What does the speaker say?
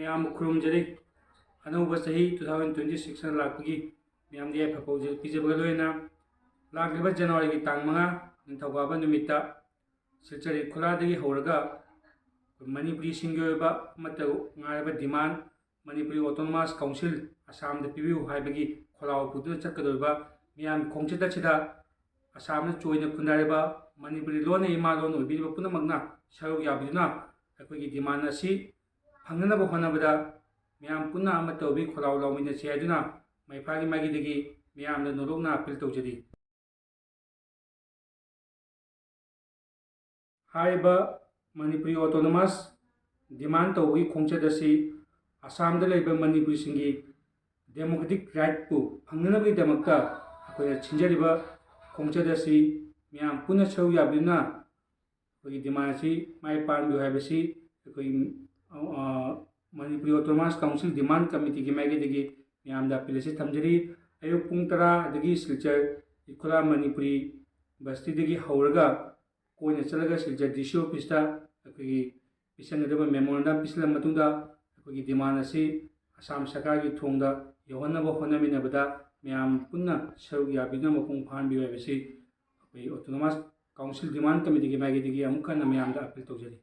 Ma'am खुरुमजरी अनौब चाही 2026 लापगी ma'am पीजब लोना लाब जनवरी की तांग मंगा निथौगाबा नुमित्ता सिलचरी खुलादगी हौरगा Manipuri Singh demand Manipuri autonomous council Assam पीबू है खोलाव पुद चक्कदोबा मैम खोंचद असम चोइन खुनाब मणिपुरी लोन इमा लोन पुनमना सरुक याबीना अखोई डिमांड फंगनब होनाबद मैम पुनः तौबी खोलाव लौमीनसे मैफागी मागी मैम नोरोना अपील तौजरी मणिपुरी ऑटोनोमस डिमांड तौबी खोंचद असम मणिपुरी डेमोक्रेटिक राइट को फंगनबगीदमक अखोई छिंजरीब खोंचद मैम पुनः सरुक याबीना अखोई डिमांड माई पाबू है Manipuri autonomous council demand committee की माइगी मैम अपील से थमजरी अयुक पुंग 10 सिलचर इखुला मणिपुरी बस्ती हौरगा कोई चलगा सिलचर DC ऑफिस अखोई पिसनगदब मेमोरेंडम पिसलम डिमांड असम सरकार की थोंग यौहनब होनामिनबद मैम पुनः सरुक याबीना मपुंग फाहनबी ऑटोनोमस काउंसिल डिमांड कमिटी की माइगी मैम अपील तौजरी।